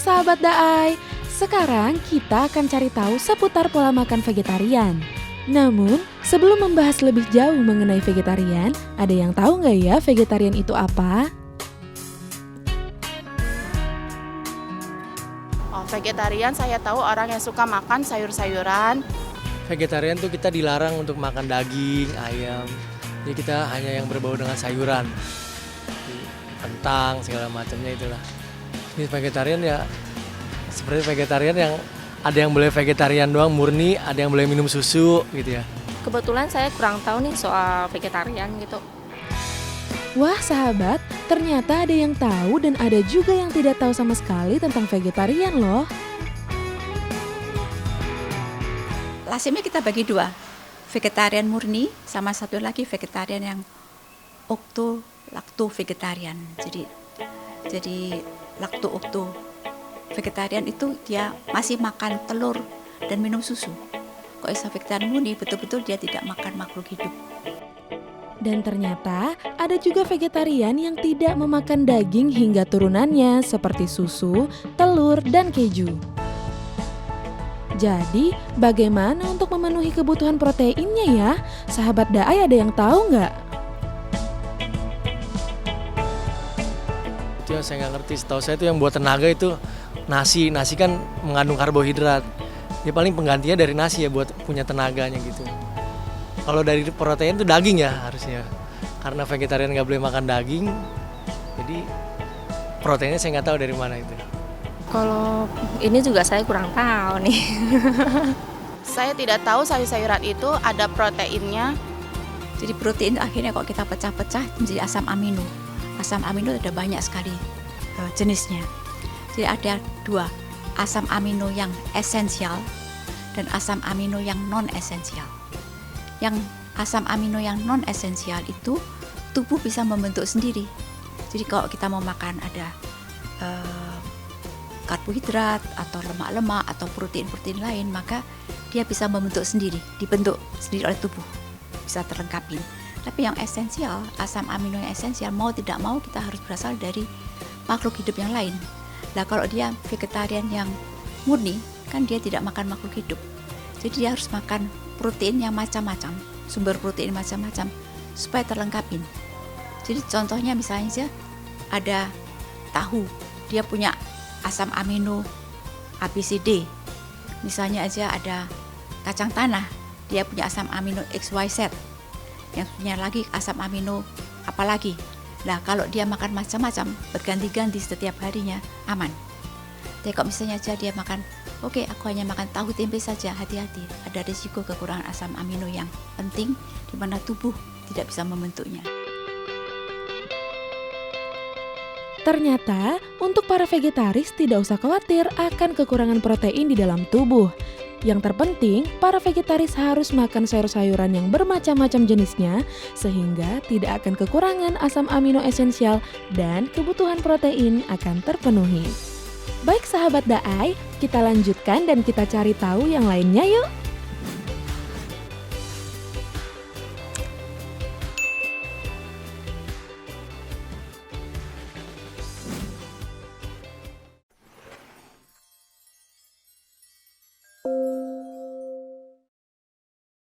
sahabat Daai, sekarang kita akan cari tahu seputar pola makan vegetarian. Namun, sebelum membahas lebih jauh mengenai vegetarian, ada yang tahu nggak ya vegetarian itu apa? Vegetarian saya tahu orang yang suka makan sayur-sayuran. Vegetarian tuh kita dilarang untuk makan daging, ayam. Jadi kita hanya yang berbau dengan sayuran. Kentang, segala macamnya itulah. Ini vegetarian ya seperti vegetarian yang ada yang boleh vegetarian doang murni, ada yang boleh minum susu gitu ya. Kebetulan saya kurang tahu nih soal vegetarian gitu. Wah sahabat, ternyata ada yang tahu dan ada juga yang tidak tahu sama sekali tentang vegetarian loh. Lazimnya kita bagi dua, vegetarian murni sama satu lagi vegetarian yang lacto vegetarian. Jadi lacto vegetarian itu dia masih makan telur dan minum susu. Kalau vegetarian murni betul-betul dia tidak makan makhluk hidup. Dan ternyata ada juga vegetarian yang tidak memakan daging hingga turunannya seperti susu, telur, dan keju. Jadi, bagaimana untuk memenuhi kebutuhan proteinnya ya? Sahabat Daai ada yang tahu nggak? Itu yang saya nggak ngerti. Setahu saya itu yang buat tenaga itu nasi. Nasi kan mengandung karbohidrat. Dia paling penggantinya dari nasi ya buat punya tenaganya gitu. Kalau dari protein itu daging ya harusnya. Karena vegetarian nggak boleh makan daging, jadi proteinnya saya nggak tahu dari mana itu. Kalau ini juga saya kurang tahu nih. Saya tidak tahu sayur-sayuran itu ada proteinnya. Jadi protein akhirnya kalau kita pecah-pecah menjadi asam amino. Asam amino ada banyak sekali jenisnya. Jadi ada dua, asam amino yang esensial dan asam amino yang non-esensial. Yang asam amino yang non-esensial itu tubuh bisa membentuk sendiri. Jadi kalau kita mau makan ada karbohidrat atau lemak-lemak atau protein-protein lain, maka dia bisa membentuk sendiri, dibentuk sendiri oleh tubuh, bisa terlengkapi. Tapi yang esensial, asam amino yang esensial, mau tidak mau kita harus berasal dari makhluk hidup yang lain. Nah kalau dia vegetarian yang murni, kan dia tidak makan makhluk hidup. Jadi dia harus makan protein yang macam-macam, sumber protein macam-macam, supaya terlengkapin. Jadi contohnya misalnya saja ada tahu, dia punya asam amino ABCD. Misalnya aja ada kacang tanah, dia punya asam amino XYZ. Yang punya lagi asam amino apalagi. Nah kalau dia makan macam-macam, berganti-ganti setiap harinya, aman. Tapi kalau misalnya aja dia makan, oke, aku hanya makan tahu tempe saja, hati-hati. Ada risiko kekurangan asam amino yang penting di mana tubuh tidak bisa membentuknya. Ternyata, untuk para vegetaris tidak usah khawatir akan kekurangan protein di dalam tubuh. Yang terpenting, para vegetaris harus makan sayur-sayuran yang bermacam-macam jenisnya, sehingga tidak akan kekurangan asam amino esensial dan kebutuhan protein akan terpenuhi. Baik sahabat Daai, kita lanjutkan dan kita cari tahu yang lainnya yuk.